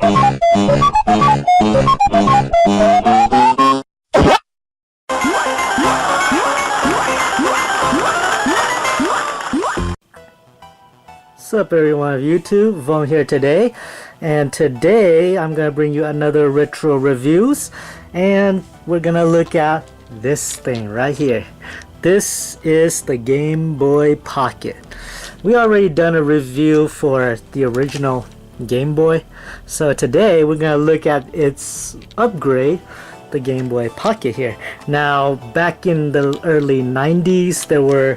What's up everyone of YouTube, Voan here today, and today I'm gonna bring you another retro reviews, and we're gonna look at this thing right here. This is the Game Boy Pocket. We already done a review for the original Game Boy, so today we're gonna look at its upgrade, the Game Boy Pocket here. Now, back in the early 90s, there were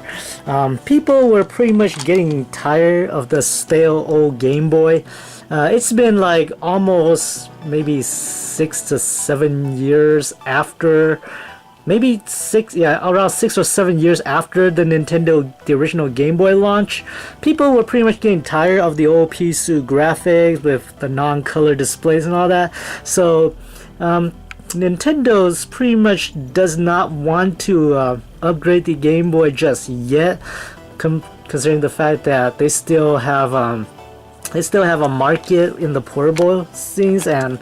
people were pretty much getting tired of the stale old Game Boy. It's been like almost maybe 6 to 7 years after, maybe around 6 or 7 years after the original Game Boy launch. People were pretty much getting tired of the old pixel graphics with the non-color displays and all that. So Nintendo's pretty much does not want to upgrade the Game Boy just yet, considering the fact that they still have a market in the portable scenes, and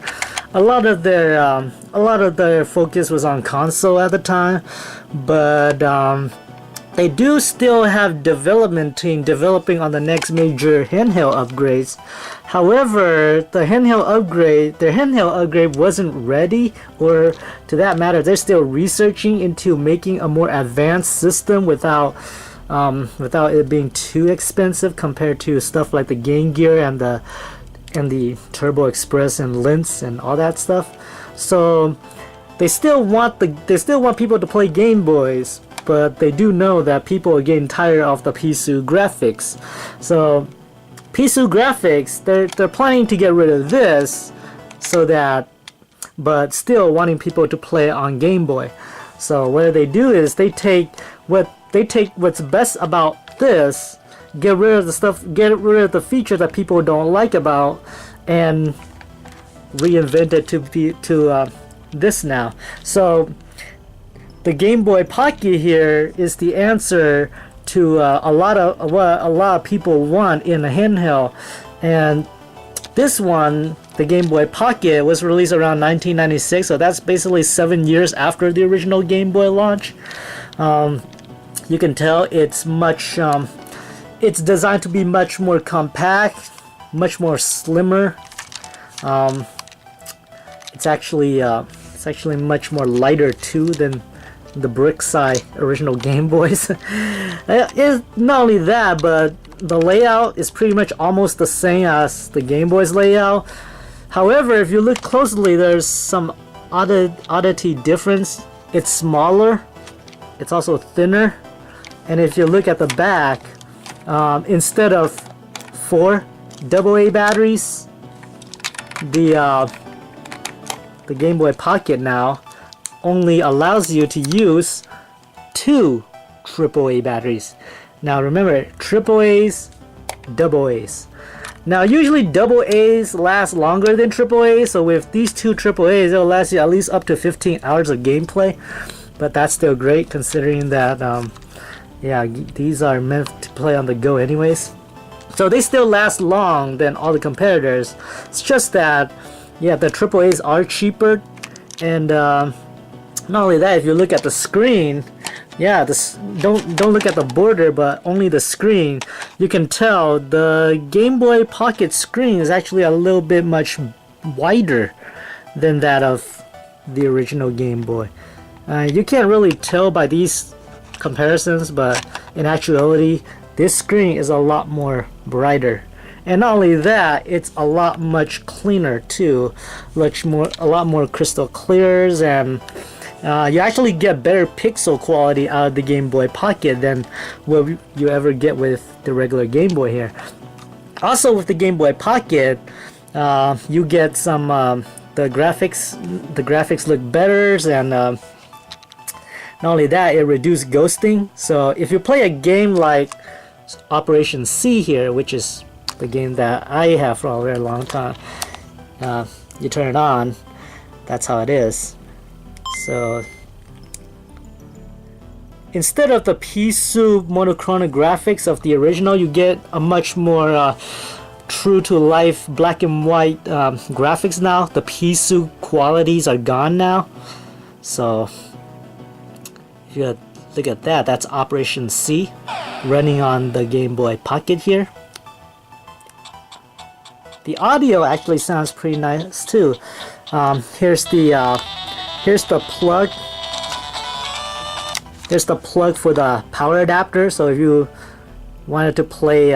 a lot of their focus was on console at the time. But they do still have development team developing on the next major handheld upgrades. However, their handheld upgrade wasn't ready, or to that matter, they're still researching into making a more advanced system without it being too expensive compared to stuff like the Game Gear and the Turbo Express and Lynx and all that stuff. So they still want people to play Game Boys, but they do know that people are getting tired of the pixel graphics. So pixel graphics, they're planning to get rid of this, but still wanting people to play on Game Boy. So what they do is they take what's best about this, get rid of the feature that people don't like about, and reinvent it to this now. So the Game Boy Pocket here is the answer to a lot of people want in a handheld. And this one, the Game Boy Pocket, was released around 1996, so that's basically 7 years after the original Game Boy launch. You can tell it's designed to be much more compact, much more slimmer. It's actually much more lighter too than the brick side original Game Boys. It's not only that, but the layout is pretty much almost the same as the Game Boy's layout. However, if you look closely, there's some oddity difference. It's smaller, it's also thinner, and if you look at the back, instead of 4 AA batteries, the Game Boy Pocket now only allows you to use 2 AAA batteries. Now remember, AAAs, AA's. Now usually AA's last longer than AAA, so with these 2 AAA's, it'll last you at least up to 15 hours of gameplay. But that's still great considering that these are meant to play on the go anyways. So they still last long than all the competitors. It's just that the AAA's are cheaper, and not only that, if you look at the screen, don't look at the border, but only the screen, you can tell the Game Boy Pocket screen is actually a little bit much wider than that of the original Game Boy. You can't really tell by these comparisons, but in actuality, this screen is a lot more brighter. And not only that, it's a lot much cleaner too, a lot more crystal clears, and you actually get better pixel quality out of the Game Boy Pocket than what you ever get with the regular Game Boy here. Also with the Game Boy Pocket, you get some the graphics look better, and not only that, it reduced ghosting. So if you play a game like Operation C here, which is the game that I have for a very long time, you turn it on, that's how it is. So instead of the pixel monochrome graphics of the original, you get a much more true to life black and white graphics now. The Pisu qualities are gone now. So if you look at that, that's Operation C running on the Game Boy Pocket here. The audio actually sounds pretty nice too. Here's the plug. Here's the plug for the power adapter. So if you wanted to play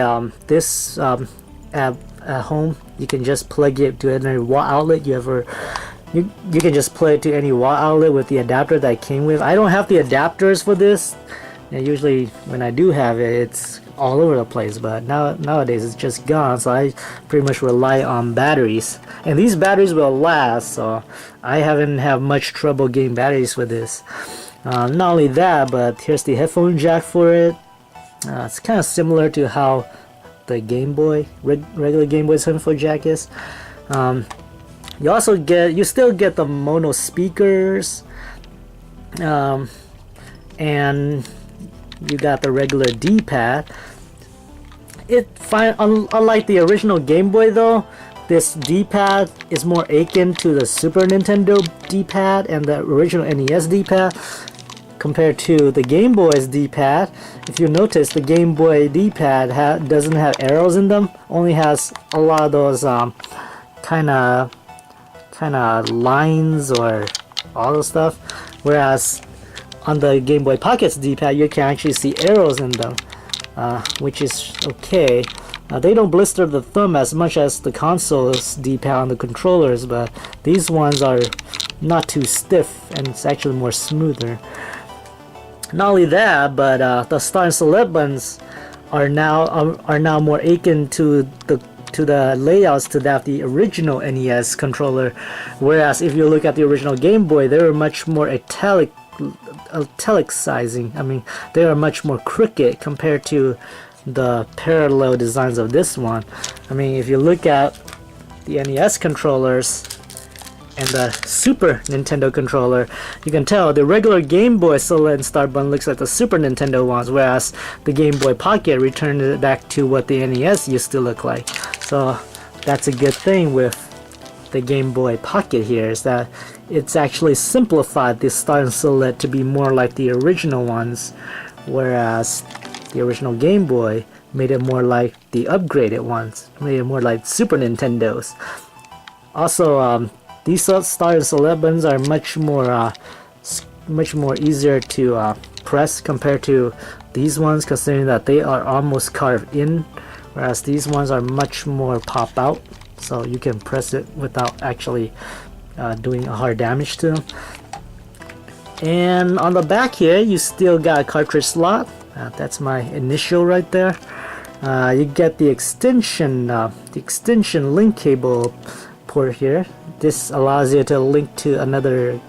this at home, you can just plug it to any wall outlet you can just play it to any wall outlet with the adapter that it came with. I don't have the adapters for this. And usually when I do have it, it's all over the place, but nowadays it's just gone, so I pretty much rely on batteries, and these batteries will last, so I haven't had much trouble getting batteries for this. Not only that, but here's the headphone jack for it. It's kind of similar to how the Game Boy, regular Game Boy's headphone jack is. You still get the mono speakers, and you got the regular D-pad. Unlike the original Game Boy though, this D-pad is more akin to the Super Nintendo D-pad and the original NES D-pad compared to the Game Boy's D-pad. If you notice, the Game Boy D-pad doesn't have arrows in them, only has a lot of those kind of lines or all the stuff, whereas on the Game Boy Pocket's D-pad you can actually see arrows in them, which is okay. They don't blister the thumb as much as the console's D-pad on the controllers, but these ones are not too stiff and it's actually more smoother. Not only that, but the start and select buttons are now more akin to the layouts to that of the original NES controller, whereas if you look at the original Game Boy, they were much more italicizing. I mean, they are much more crooked compared to the parallel designs of this one. I mean, if you look at the NES controllers and the Super Nintendo controller, you can tell the regular Game Boy select and start button looks like the Super Nintendo ones, whereas the Game Boy Pocket returned it back to what the NES used to look like. So that's a good thing with the Game Boy Pocket here, is that it's actually simplified this start and select to be more like the original ones, whereas the original Game Boy made it more like the upgraded ones, made it more like Super Nintendos. Also, these start and select buttons are much more easier to press compared to these ones, considering that they are almost carved in, whereas these ones are much more pop out, so you can press it without actually doing a hard damage to them. And on the back here, you still got a cartridge slot. That's my initial right there. You get the extension link cable port here. This allows you to link to another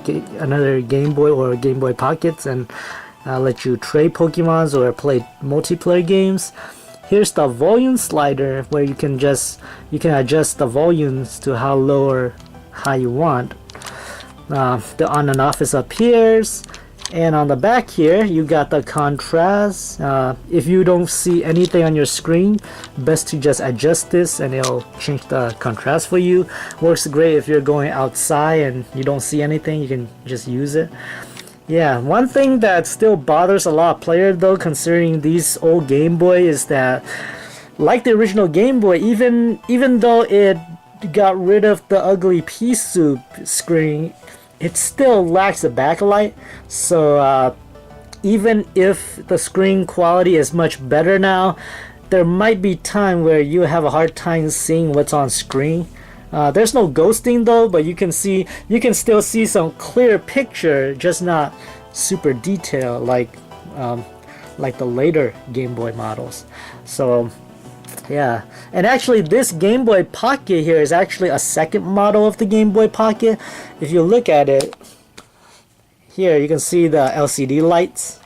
Game Boy or Game Boy Pockets and let you trade Pokemons or play multiplayer games. Here's the volume slider where you can adjust the volumes to how low or high you want. The on and off is up here, and on the back here you got the contrast. If you don't see anything on your screen, best to just adjust this and it'll change the contrast for you. Works great if you're going outside and you don't see anything, you can just use it. Yeah, one thing that still bothers a lot of players though, considering these old Game Boy, is that like the original Game Boy, even though it got rid of the ugly pea soup screen, it still lacks a backlight. So even if the screen quality is much better now, there might be time where you have a hard time seeing what's on screen. There's no ghosting though, but you can still see some clear picture, just not super detailed like the later Game Boy models. So yeah, and actually this Game Boy Pocket here is actually a second model of the Game Boy Pocket. If you look at it here, you can see the LCD lights,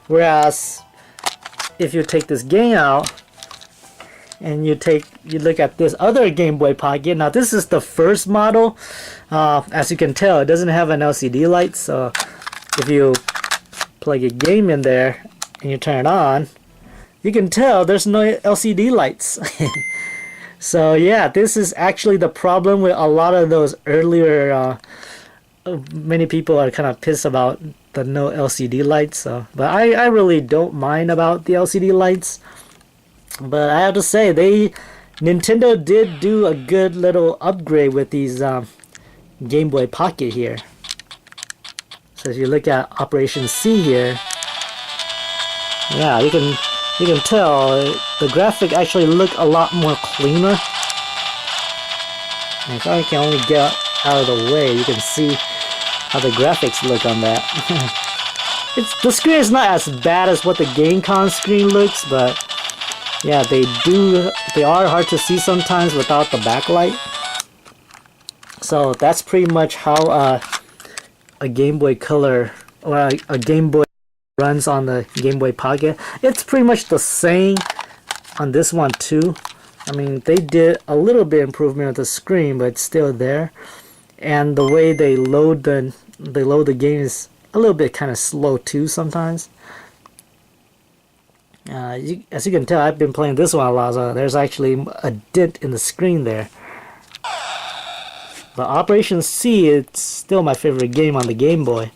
whereas if you take this game out and you look at this other Game Boy Pocket, now this is the first model. As you can tell, it doesn't have an LCD light, so if you plug a game in there and you turn it on, you can tell there's no LCD lights. So yeah, this is actually the problem with a lot of those earlier. Many people are kind of pissed about the no LCD lights. So, but I really don't mind about the LCD lights. But I have to say, Nintendo did do a good little upgrade with these Game Boy Pocket here. So if you look at Operation C here, yeah, you can tell the graphic actually look a lot more cleaner. And if I can only get out of the way, you can see how the graphics look on that. The screen is not as bad as what the GameCon screen looks, but yeah, they are hard to see sometimes without the backlight. So that's pretty much how a Game Boy Color or a Game Boy runs on the Game Boy Pocket. It's pretty much the same on this one too. I mean, they did a little bit improvement of the screen, but it's still there. And the way they load the game is a little bit kind of slow too sometimes. As you can tell, I've been playing this one a lot, so there's actually a dent in the screen there. But Operation C, it's still my favorite game on the Game Boy.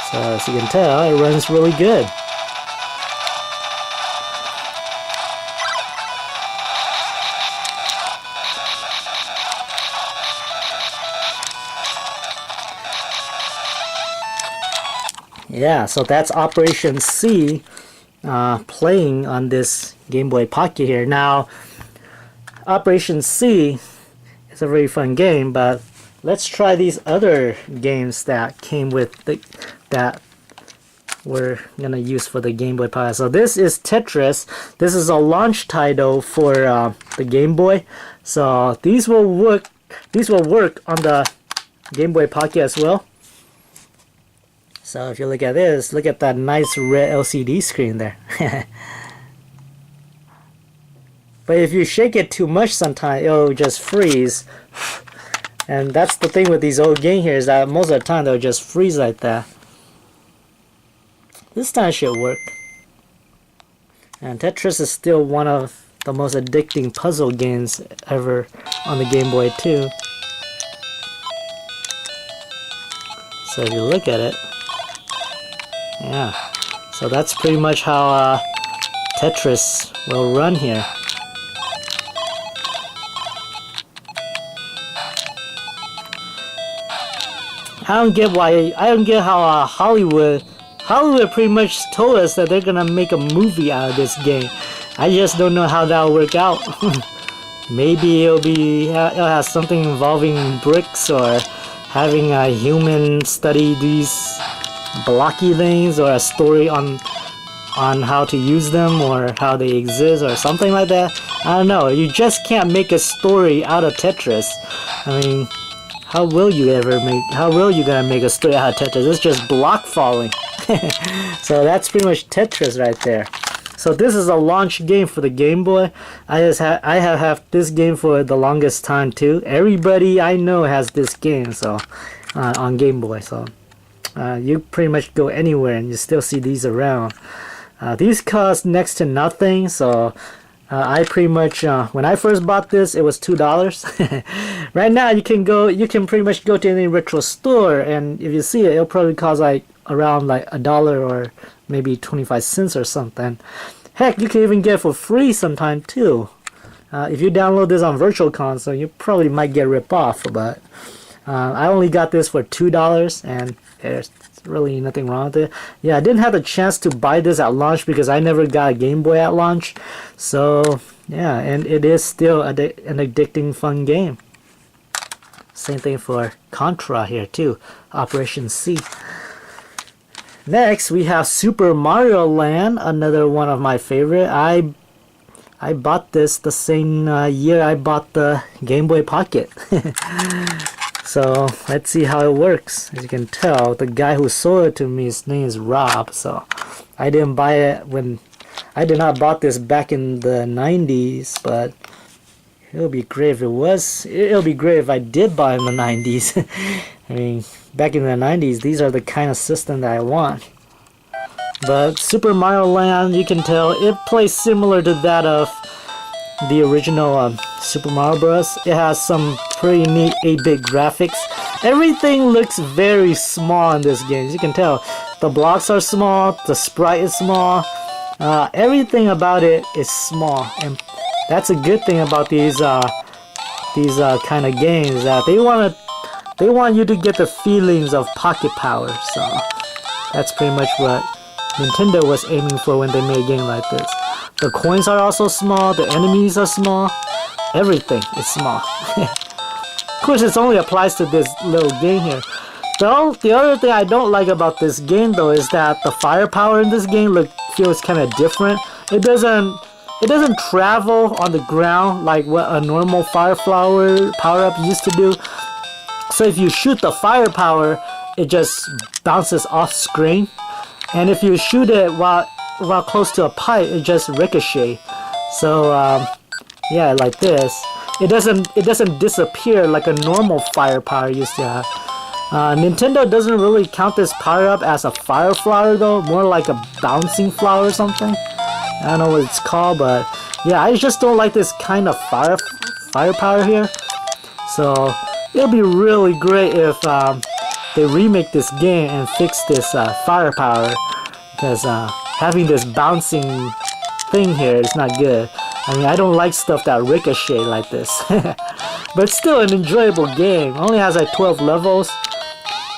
So as you can tell, it runs really good. Yeah, so that's Operation C playing on this Game Boy Pocket here. Now, Operation C is a very fun game, but let's try these other games that came with that we're gonna use for the Game Boy Pocket. So this is Tetris. This is a launch title for the Game Boy. So these will work on the Game Boy Pocket as well. So if you look at this, look at that nice red LCD screen there. But if you shake it too much sometimes, it'll just freeze. And that's the thing with these old games here, is that most of the time they'll just freeze like that. This time it should work. And Tetris is still one of the most addicting puzzle games ever on the Game Boy too. So if you look at it, yeah, so that's pretty much how Tetris will run here. I don't get how Hollywood pretty much told us that they're gonna make a movie out of this game. I just don't know how that'll work out. Maybe it'll have something involving bricks, or having a human study these blocky things, or a story on how to use them, or how they exist, or something like that. I don't know. You just can't make a story out of Tetris. I mean, how will you gonna make a story out of Tetris? It's just block falling. So that's pretty much Tetris right there. So this is a launch game for the Game Boy. I have had this game for the longest time too. Everybody I know has this game, so on Game Boy. So you pretty much go anywhere and you still see these around. These cost next to nothing, so I pretty much when I first bought this, it was $2. Right now you can pretty much go to any retro store, and if you see it, it'll probably cost like around like $1 or maybe 25 cents or something. Heck, you can even get it for free sometime too. If you download this on Virtual Console, you probably might get ripped off, but I only got this for $2, and there's really nothing wrong with it. Yeah, I didn't have the chance to buy this at launch because I never got a Game Boy at launch. So yeah, and it is still an addicting, fun game. Same thing for Contra here too, Operation C. Next, we have Super Mario Land, another one of my favorite. I bought this the same year I bought the Game Boy Pocket. So let's see how it works. As you can tell, the guy who sold it to me, his name is Rob. So I didn't buy it I did not bought this back in the 90s, but it'll be great if it was. It'll be great if I did buy in the 90s. I mean, back in the 90s, these are the kind of system that I want. But Super Mario Land, you can tell it plays similar to that of the original Super Mario Bros. It has some pretty neat 8-bit graphics. Everything looks very small in this game. As you can tell, the blocks are small, the sprite is small. Everything about it is small, and that's a good thing about these kind of games, that they want you to get the feelings of pocket power. So that's pretty much what Nintendo was aiming for when they made a game like this. The coins are also small, the enemies are small, everything is small. Of course, it only applies to this little game here. The other thing I don't like about this game though is that the firepower in this game feels kind of different. It doesn't travel on the ground like what a normal fire flower power-up used to do. So if you shoot the firepower, it just bounces off screen. And if you shoot it while close to a pipe, it just ricochet. So yeah, like this, it doesn't disappear like a normal firepower used to have. Nintendo doesn't really count this power up as a fire flower though, more like a bouncing flower or something. I don't know what it's called, but yeah, I just don't like this kind of firepower here. So it'll be really great if they remake this game and fix this firepower, because having this bouncing thing here is not good. I mean, I don't like stuff that ricochet like this. But it's still an enjoyable game. It only has like 12 levels,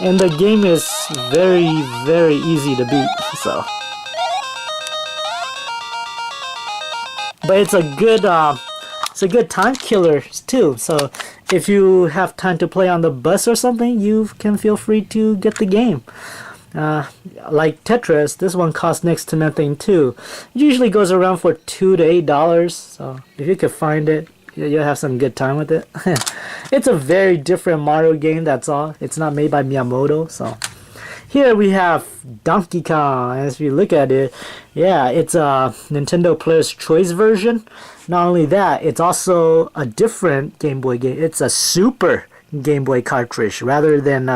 and the game is very, very easy to beat. So, but it's a good time killer too. So if you have time to play on the bus or something, you can feel free to get the game. Like Tetris, this one costs next to nothing too. It usually goes around for $2 to $8, so if you could find it, you'll have some good time with it. It's a very different Mario game, that's all. It's not made by Miyamoto. So here we have Donkey Kong. As we look at it, yeah, it's a Nintendo Player's Choice version. Not only that, it's also a different Game Boy game. It's a Super Game Boy cartridge rather than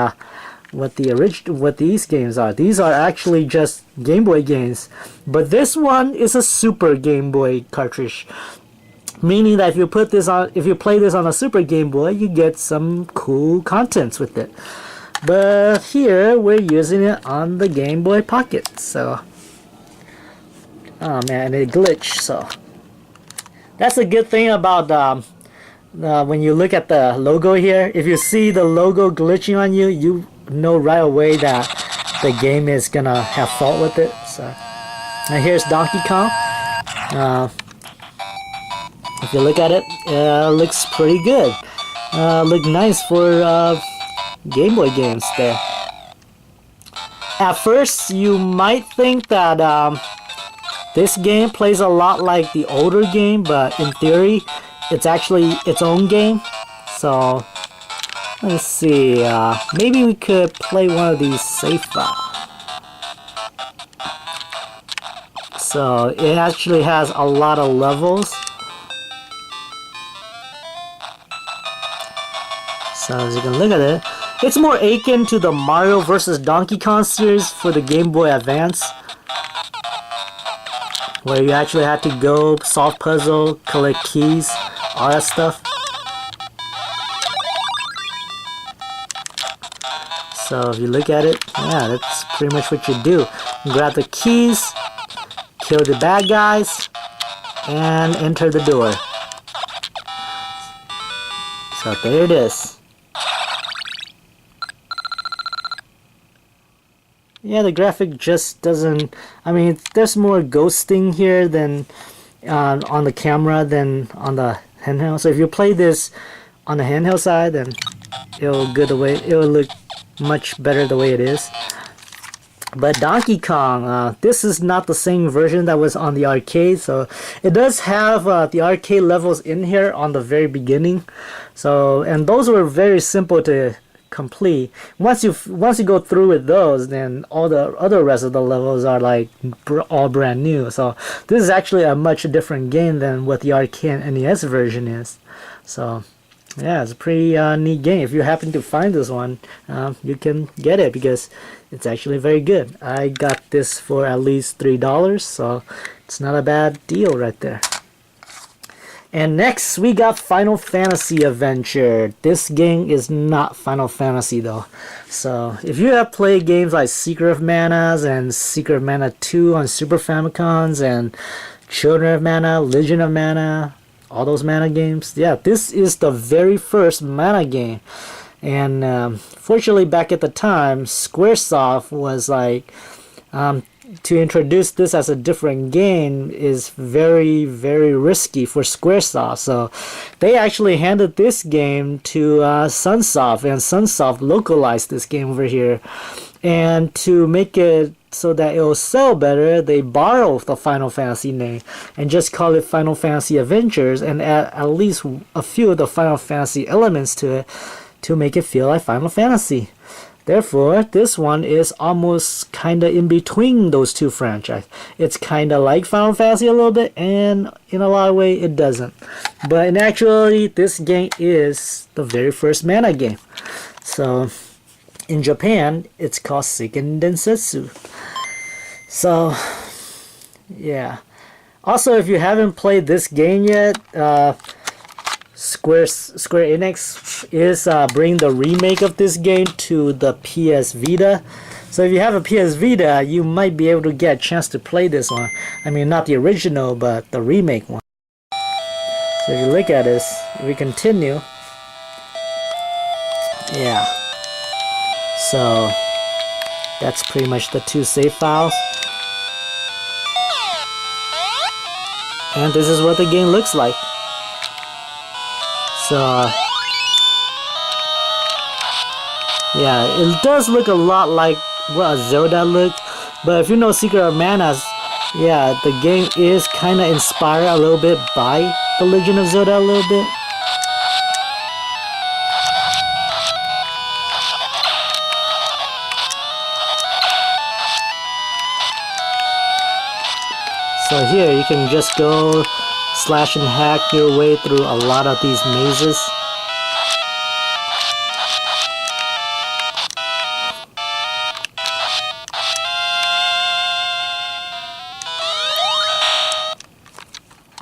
what these games are. These are actually just Game Boy games, but this one is a Super Game Boy cartridge, meaning that if you play this on a Super Game Boy, you get some cool contents with it. But here we're using it on the Game Boy Pocket. So, oh man, it glitched. So that's a good thing about when you look at the logo here. If you see the logo glitching on you, you know right away that the game is gonna have fault with it. So now here's Donkey Kong. If you look at it, it looks pretty good. Look nice for Game Boy games there. At first, you might think that this game plays a lot like the older game, but in theory, it's actually its own game. So let's see, maybe we could play one of these safe. So it actually has a lot of levels. So as you can look at it, it's more akin to the Mario vs. Donkey Kong series for the Game Boy Advance, where you actually had to go solve puzzle, collect keys, all that stuff. So if you look at it, yeah, that's pretty much what you do. You grab the keys, kill the bad guys, and enter the door. So there it is. Yeah, the graphic just doesn't... I mean, there's more ghosting here than on the camera than on the handheld. So if you play this on the handheld side, then it'll look much better the way it is. But Donkey Kong, this is not the same version that was on the arcade, so it does have the arcade levels in here on the very beginning. So, and those were very simple to complete. Once you go through with those, then all the other rest of the levels are like all brand new. So this is actually a much different game than what the arcade NES version is. So yeah, it's a pretty neat game. If you happen to find this one, you can get it because it's actually very good. I got this for at least $3, so it's not a bad deal right there. And next we got Final Fantasy Adventure. This game is not Final Fantasy though. So if you have played games like Secret of Manas and Secret of Mana 2 on Super Famicons and Children of Mana, Legend of Mana, all those Mana games, yeah, this is the very first Mana game. And fortunately back at the time, Squaresoft was like, to introduce this as a different game is very, very risky for Squaresoft. So they actually handed this game to Sunsoft, and Sunsoft localized this game over here. And to make it so that it will sell better, they borrowed the Final Fantasy name and just call it Final Fantasy Adventures and add at least a few of the Final Fantasy elements to it to make it feel like Final Fantasy. Therefore, this one is almost kind of in between those two franchises. It's kind of like Final Fantasy a little bit, and in a lot of ways it doesn't. But in actuality, this game is the very first Mana game. So, in Japan, it's called Seiken Densetsu. So, yeah. Also, if you haven't played this game yet, Square Enix is bringing the remake of this game to the PS Vita. So if you have a PS Vita, you might be able to get a chance to play this one. I mean, not the original, but the remake one. So if you look at this, if we continue, yeah. So that's pretty much the two save files. And this is what the game looks like. So, yeah, it does look a lot like what a Zelda look, but if you know Secret of Manas, yeah, the game is kind of inspired a little bit by The Legend of Zelda a little bit. So here you can just go slash and hack your way through a lot of these mazes.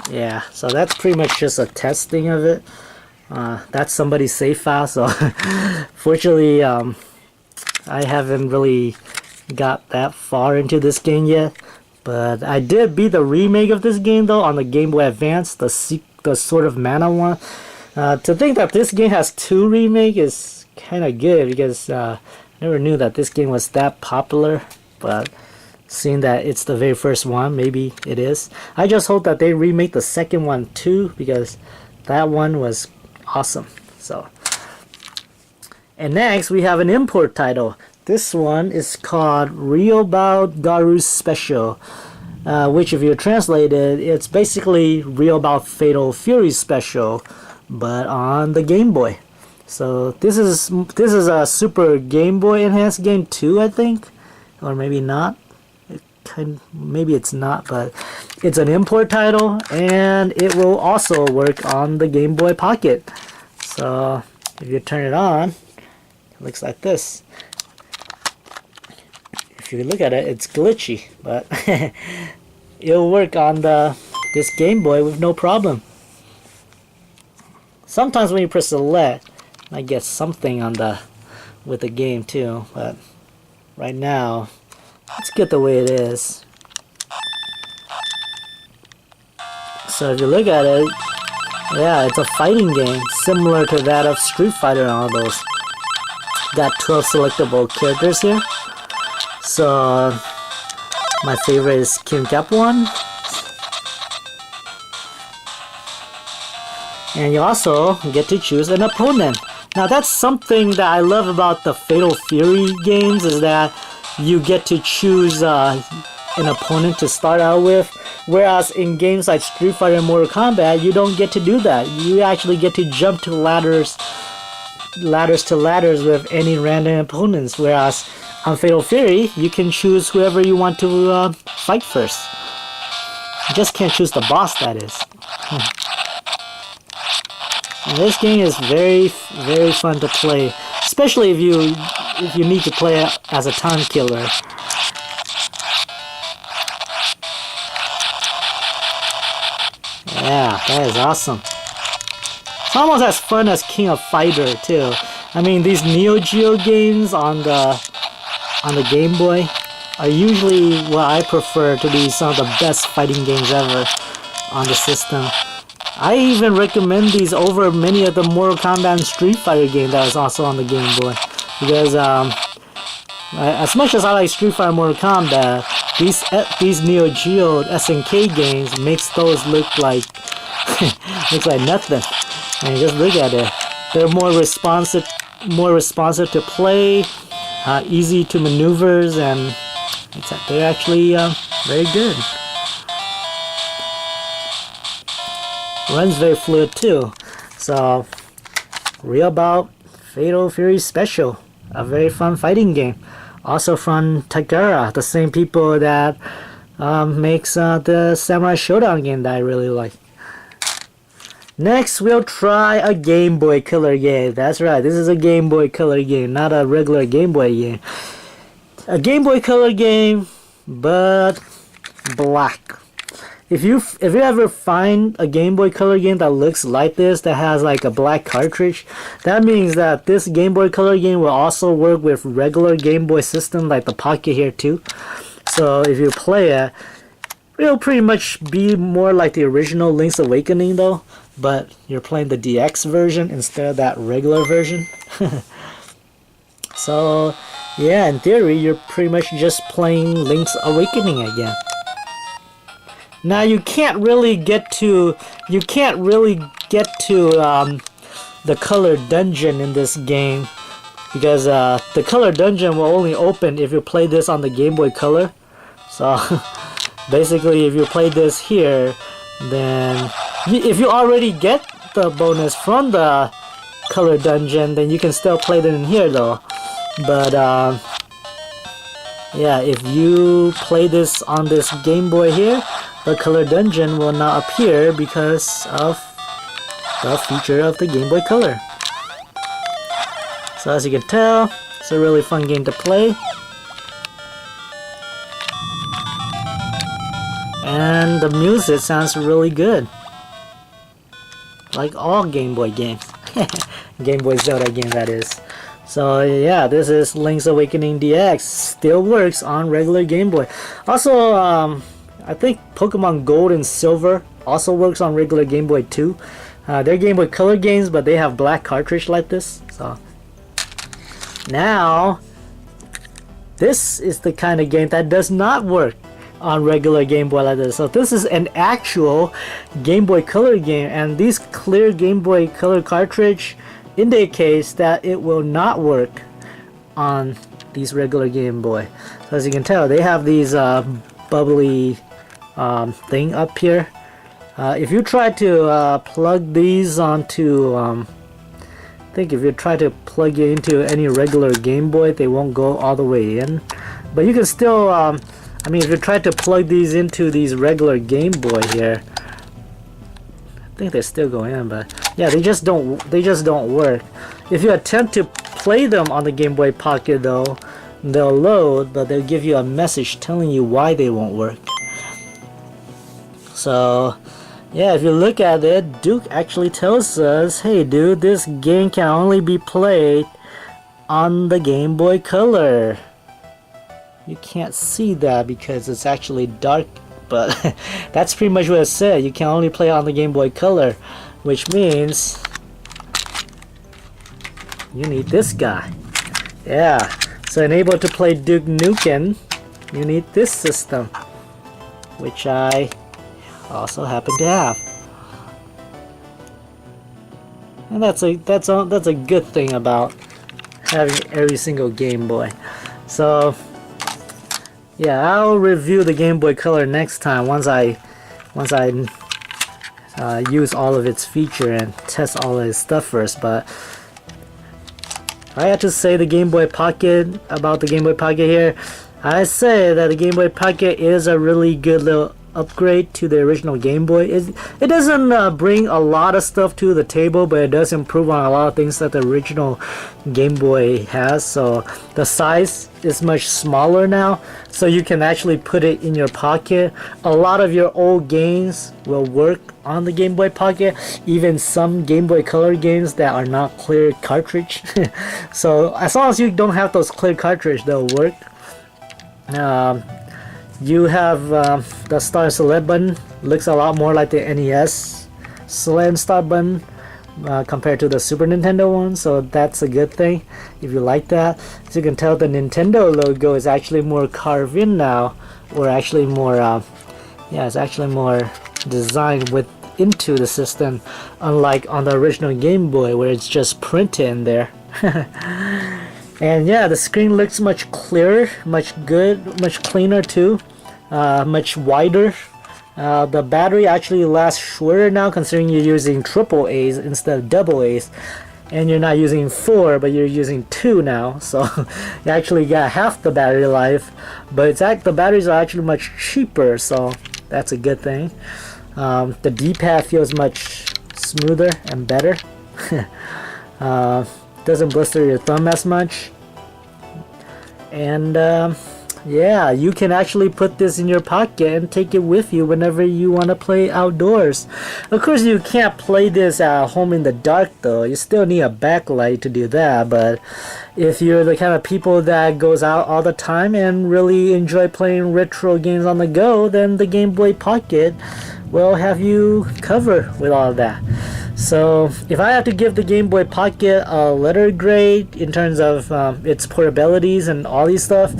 Yeah, so that's pretty much just a testing of it. That's somebody's save file, so fortunately I haven't really got that far into this game yet. But I did beat the remake of this game though on the Game Boy Advance, the Sword of Mana one. To think that this game has two remakes is kind of good because I never knew that this game was that popular. But seeing that it's the very first one, maybe it is. I just hope that they remake the second one too because that one was awesome. So, and next we have an import title. This one is called Ryobao Garu Special, which if you translate it, it's basically Ryobao Fatal Fury Special, but on the Game Boy. So this is a Super Game Boy enhanced game too, I think, or maybe not. Maybe it's not, but it's an import title, and it will also work on the Game Boy Pocket. So if you turn it on, it looks like this. If you look at it, it's glitchy, but it'll work on this Game Boy with no problem. Sometimes when you press select, I get something on with the game too, but right now it's good the way it is. So if you look at it, yeah, it's a fighting game similar to that of Street Fighter and all those. Got 12 selectable characters here. So my favorite is Kim Cap-1, and you also get to choose an opponent. Now that's something that I love about the Fatal Fury games, is that you get to choose an opponent to start out with, whereas in games like Street Fighter and Mortal Kombat you don't get to do that. You actually get to jump to ladders with any random opponents, whereas on Fatal Fury, you can choose whoever you want to fight first. You just can't choose the boss, that is. And this game is very, very fun to play, especially if you need to play it as a time killer. Yeah, that is awesome. It's almost as fun as King of Fighter too. I mean, these Neo Geo games on the Game Boy are usually what I prefer to be some of the best fighting games ever on the system. I even recommend these over many of the Mortal Kombat and Street Fighter games that was also on the Game Boy, because as much as I like Street Fighter and Mortal Kombat, these Neo Geo SNK games makes those look like looks like nothing. I mean, just look at it. They're more responsive to play, easy to maneuvers, and they're actually very good. Runs very fluid too. So, Real Bout Fatal Fury Special, a very fun fighting game. Also from Takara, the same people that makes the Samurai Showdown game that I really like. Next, we'll try a Game Boy Color game. That's right, this is a Game Boy Color game, not a regular Game Boy game. A Game Boy Color game, but black. If you ever find a Game Boy Color game that looks like this, that has like a black cartridge, that means that this Game Boy Color game will also work with regular Game Boy system like the Pocket here too. So if you play it, it'll pretty much be more like the original Link's Awakening though, but you're playing the DX version instead of that regular version. So yeah, in theory, you're pretty much just playing Link's Awakening again. Now you can't really get to the color dungeon in this game, because the color dungeon will only open if you play this on the Game Boy Color. So basically, if you play this here, then if you already get the bonus from the color dungeon, then you can still play them in here though. But yeah, if you play this on this Game Boy here, the color dungeon will not appear because of the feature of the Game Boy Color. So as you can tell, it's a really fun game to play. And the music sounds really good. Like all Game Boy games. Game Boy Zelda game, that is. So yeah, this is Link's Awakening DX. Still works on regular Game Boy. Also, I think Pokemon Gold and Silver also works on regular Game Boy too. They're Game Boy Color games, but they have black cartridge like this. So now, this is the kind of game that does not work on regular Game Boy like this. So this is an actual Game Boy Color game, and these clear Game Boy Color cartridge indicates that it will not work on these regular Game Boy. So as you can tell, they have these bubbly thing up here. If you try to plug these onto I think if you try to plug it into any regular Game Boy, they won't go all the way in, but you can still I mean, if you try to plug these into these regular Game Boy here, I think they still go in, but yeah, they just don't work. If you attempt to play them on the Game Boy Pocket though, they'll load, but they'll give you a message telling you why they won't work. So yeah, if you look at it, Duke actually tells us, hey dude, this game can only be played on the Game Boy Color. You can't see that because it's actually dark, but that's pretty much what it said. You can only play on the Game Boy Color, which means you need this guy. Yeah, so enable to play Duke Nukem, you need this system, which I also happen to have. And that's a good thing about having every single Game Boy. So yeah, I'll review the Game Boy Color next time once I use all of its feature and test all of its stuff first. But I have to say the Game Boy Pocket, about the Game Boy Pocket here, I say that the Game Boy Pocket is a really good little upgrade to the original Game Boy. It doesn't bring a lot of stuff to the table, but it does improve on a lot of things that the original Game Boy has. So the size is much smaller now, so you can actually put it in your pocket. A lot of your old games will work on the Game Boy Pocket, even some Game Boy Color games that are not clear cartridge. So as long as you don't have those clear cartridge, they'll work. You have the start and select button. Looks a lot more like the NES select and start button compared to the Super Nintendo one, so that's a good thing if you like that. As you can tell, the Nintendo logo is actually more carved in now, or actually more yeah, it's actually more designed into the system, unlike on the original Game Boy where it's just printed in there. And yeah, the screen looks much clearer, much cleaner too, much wider. The battery actually lasts shorter now, considering you're using triple A's instead of double A's, and you're not using 4 but you're using 2 now, so you actually got half the battery life. But the batteries are actually much cheaper, so that's a good thing. The D-pad feels much smoother and better. Doesn't blister your thumb as much, and yeah, you can actually put this in your pocket and take it with you whenever you want to play outdoors. Of course, you can't play this at home in the dark though. You still need a backlight to do that, but if you're the kind of people that goes out all the time and really enjoy playing retro games on the go, then the Game Boy Pocket will have you covered with all of that. So if I have to give the Game Boy Pocket a letter grade in terms of its portabilities and all these stuff,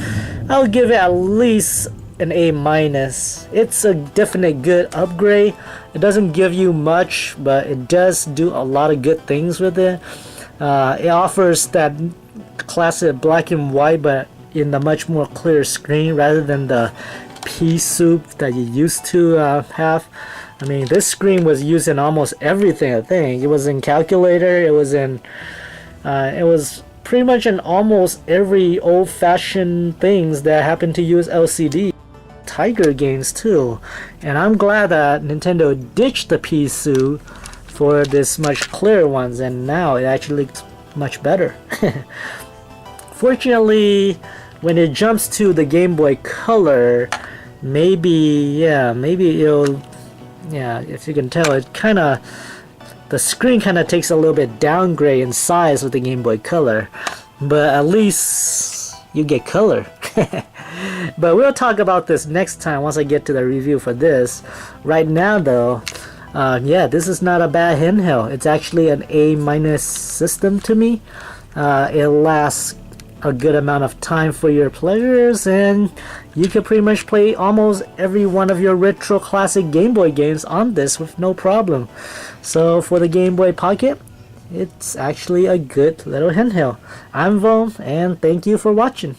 I'll give it at least an A-. It's a definite good upgrade. It doesn't give you much, but it does do a lot of good things with it. It offers that classic black and white, but in a much more clear screen rather than the pea soup that you used to have. I mean, this screen was used in almost everything. I think it was in calculator. It was pretty much in almost every old-fashioned things that happen to use LCD. Tiger games too, and I'm glad that Nintendo ditched the pea soup for this much clearer ones, and now it actually looks much better. Fortunately, when it jumps to the Game Boy Color, maybe it'll. Yeah, if you can tell, the screen kind of takes a little bit downgrade in size with the Game Boy Color, but at least you get color. But we'll talk about this next time once I get to the review for this. Right now though, yeah, this is not a bad handheld. It's actually an A- system to me. It lasts a good amount of time for your pleasures, and you can pretty much play almost every one of your retro classic Game Boy games on this with no problem. So for the Game Boy Pocket, it's actually a good little handheld. I'm Voan, and thank you for watching.